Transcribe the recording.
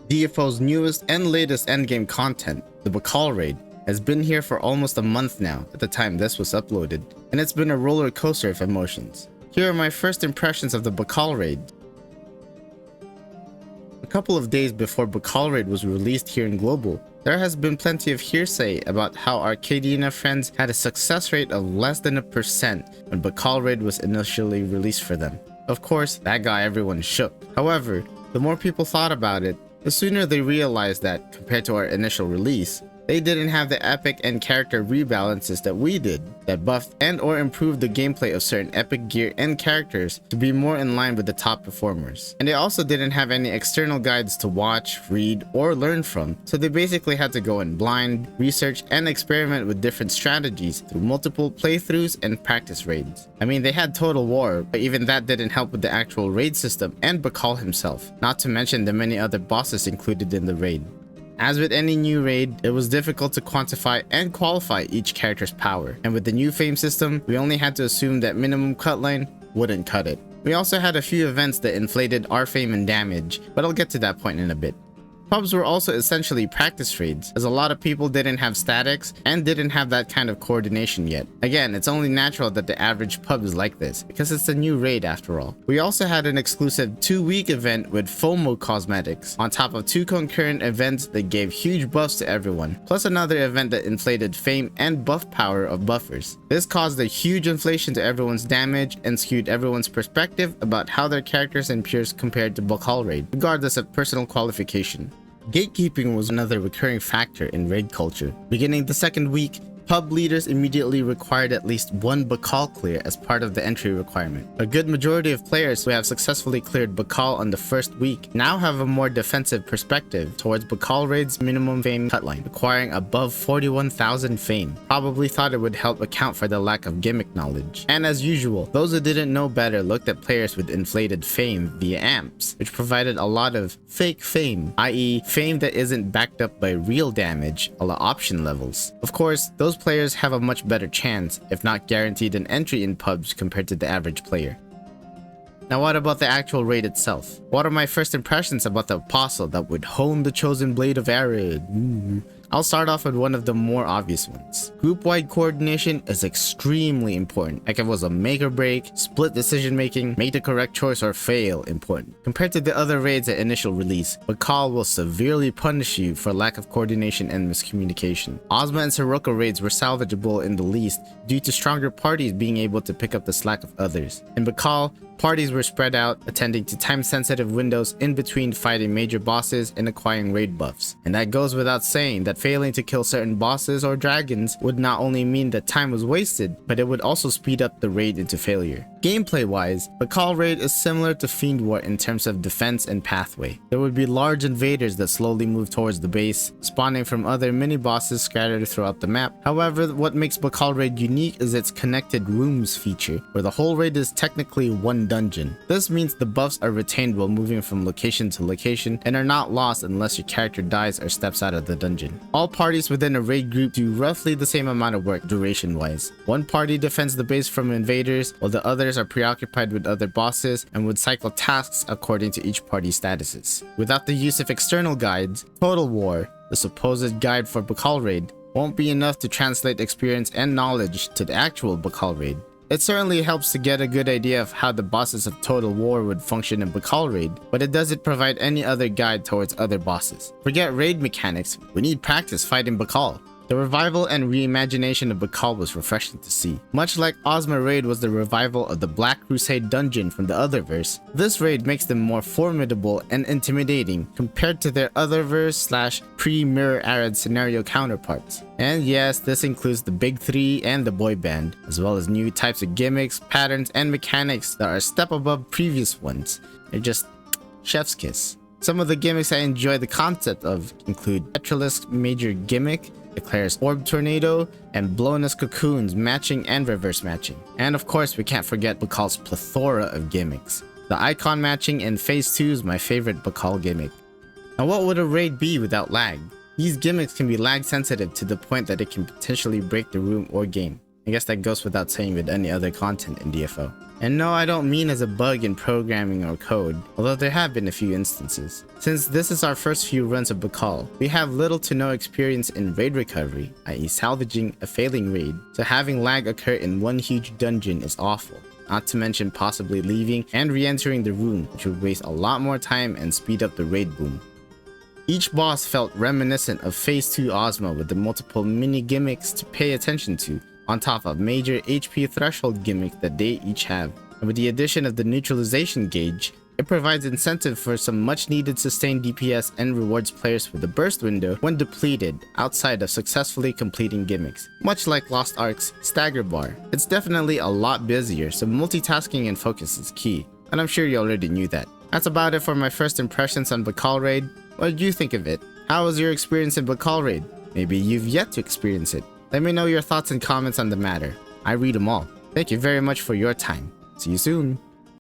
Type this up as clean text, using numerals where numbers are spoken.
DFO's newest and latest endgame content, the Bakal raid, has been here for almost a month now at the time this was uploaded, and it's been a roller coaster of emotions. Here are my first impressions of the Bakal raid. A couple of days before Bakal raid was released here in Global, there has been plenty of hearsay about how Arcadiana friends had a success rate of less than 1% when Bakal raid was initially released for them. Of course, that got everyone shook. However, the more people thought about it, the sooner they realized that, compared to our initial release, they didn't have the epic and character rebalances that we did, that buffed and or improved the gameplay of certain epic gear and characters to be more in line with the top performers. And they also didn't have any external guides to watch, read, or learn from, so they basically had to go in blind, research, and experiment with different strategies through multiple playthroughs and practice raids. I mean, they had Total War, but even that didn't help with the actual raid system and Bakal himself, not to mention the many other bosses included in the raid. As with any new raid, it was difficult to quantify and qualify each character's power, and with the new fame system, we only had to assume that minimum cut line wouldn't cut it. We also had a few events that inflated our fame and damage, but I'll get to that point in a bit. Pubs were also essentially practice raids, as a lot of people didn't have statics and didn't have that kind of coordination yet. Again, it's only natural that the average pub is like this, because it's a new raid after all. We also had an exclusive 2-week event with FOMO cosmetics, on top of 2 concurrent events that gave huge buffs to everyone, plus another event that inflated fame and buff power of buffers. This caused a huge inflation to everyone's damage and skewed everyone's perspective about how their characters and peers compared to Bakal raid, regardless of personal qualification. Gatekeeping was another recurring factor in raid culture. Beginning the second week, pub leaders immediately required at least 1 Bakal clear as part of the entry requirement. A good majority of players who have successfully cleared Bakal on the first week now have a more defensive perspective towards Bakal raid's minimum fame cutline, requiring above 41,000 fame. Probably thought it would help account for the lack of gimmick knowledge. And as usual, those who didn't know better looked at players with inflated fame via amps, which provided a lot of fake fame, i.e. fame that isn't backed up by real damage, a la option levels. Of course, those players have a much better chance, if not guaranteed an entry in pubs compared to the average player. Now what about the actual raid itself? What are my first impressions about the apostle that would hone the chosen blade of Arid? I'll start off with one of the more obvious ones. Group-wide coordination is extremely important. Like it was a make or break, split decision making, make the correct choice or fail important. Compared to the other raids at initial release, Bakal will severely punish you for lack of coordination and miscommunication. Ozma and Sirocco raids were salvageable in the least due to stronger parties being able to pick up the slack of others. In Bakal, parties were spread out, attending to time-sensitive windows in between fighting major bosses and acquiring raid buffs. And that goes without saying that failing to kill certain bosses or dragons would not only mean that time was wasted, but it would also speed up the raid into failure. Gameplay-wise, Bakal raid is similar to Fiend War in terms of defense and pathway. There would be large invaders that slowly move towards the base, spawning from other mini-bosses scattered throughout the map. However, what makes Bakal raid unique is its connected rooms feature, where the whole raid is technically one dungeon. This means the buffs are retained while moving from location to location and are not lost unless your character dies or steps out of the dungeon. All parties within a raid group do roughly the same amount of work duration wise. One party defends the base from invaders while the others are preoccupied with other bosses and would cycle tasks according to each party's statuses. Without the use of external guides, Total War, the supposed guide for Bakal raid, won't be enough to translate experience and knowledge to the actual Bakal raid. It certainly helps to get a good idea of how the bosses of Total War would function in Bakal raid, but it doesn't provide any other guide towards other bosses. Forget raid mechanics, we need practice fighting Bakal. The revival and reimagination of Bakal was refreshing to see. Much like Ozma raid was the revival of the Black Crusade dungeon from the Otherverse, this raid makes them more formidable and intimidating compared to their Otherverse / pre-Mirror Arid scenario counterparts. And yes, this includes the Big 3 and the Boy Band, as well as new types of gimmicks, patterns, and mechanics that are a step above previous ones. They're just chef's kiss. Some of the gimmicks I enjoy the concept of include Petralisk's major gimmick, Eclair's Orb Tornado, and Blowness Cocoons matching and reverse matching. And of course, we can't forget Bakal's plethora of gimmicks. The icon matching in Phase 2 is my favorite Bakal gimmick. Now what would a raid be without lag? These gimmicks can be lag sensitive to the point that it can potentially break the room or game. I guess that goes without saying with any other content in DFO. And no, I don't mean as a bug in programming or code, although there have been a few instances. Since this is our first few runs of Bakal, we have little to no experience in raid recovery, i.e. salvaging a failing raid, so having lag occur in one huge dungeon is awful. Not to mention possibly leaving and re-entering the room, which would waste a lot more time and speed up the raid boom. Each boss felt reminiscent of Phase 2 Ozma with the multiple mini gimmicks to pay attention to, on top of major HP threshold gimmick that they each have. And with the addition of the neutralization gauge, it provides incentive for some much needed sustained DPS and rewards players with the burst window when depleted outside of successfully completing gimmicks. Much like Lost Ark's Stagger Bar, it's definitely a lot busier, so multitasking and focus is key, and I'm sure you already knew that. That's about it for my first impressions on Bakal Raid. What did you think of it? How was your experience in Bakal Raid? Maybe you've yet to experience it. Let me know your thoughts and comments on the matter. I read them all. Thank you very much for your time. See you soon.